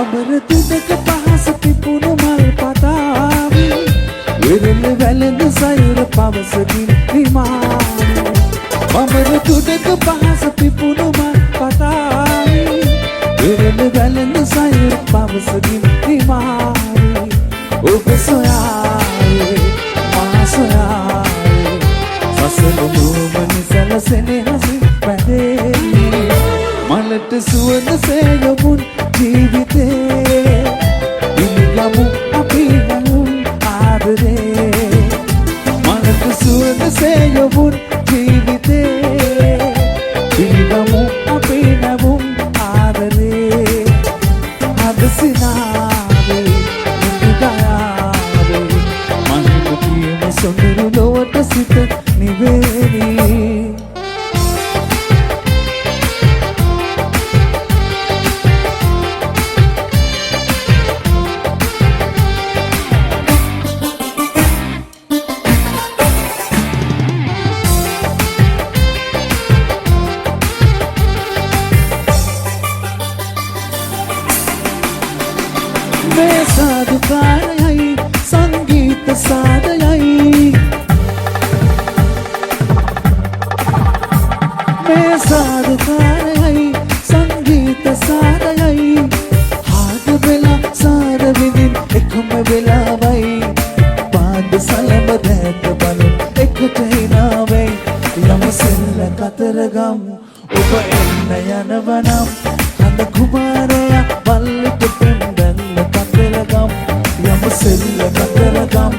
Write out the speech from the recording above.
බඹර තුඩක පහස පිපුණු මල් පතාවි විරල වැළඳ සයුර පවසකින් විමානි බඹර තුඩක පහස පිපුණු මල් පතාවි විරල වැළඳ සයුර පවසකින් විමානි ඔබ සොයාවේ මා සොයාවේ සසල දුමනි සැලසෙනේ හසි පැදේ මලට සුවඳ සේයමුන් ජීවිතේ ඉනිගමු අපි නමුන් ආදරේ මලට සුවඳ සේයමුන් ජීවිතේ ඉනිගමු අපි නමුන් ආදරේ අද සිනාවේ නිදාවේ මහිත පියම සොඳුරු ලොවට සිත නිවේදී මේ සාදුකාරයයි සංගීත සාදයයි මේ සාදුකාරයයි සංගීත සාදයයි හාද වෙලා සාර විඳින් එකම වෙලාවයි පාද සලඹ දැත බලුන් එකට හිනාවෙයි යම සෙල්ල කතරගම් ඔබ එන්න යනවනම් හඳ කුමාරයා පල්ලෙට පෙන්දන්න කතරගම් යම සෙල්ල කතරගම්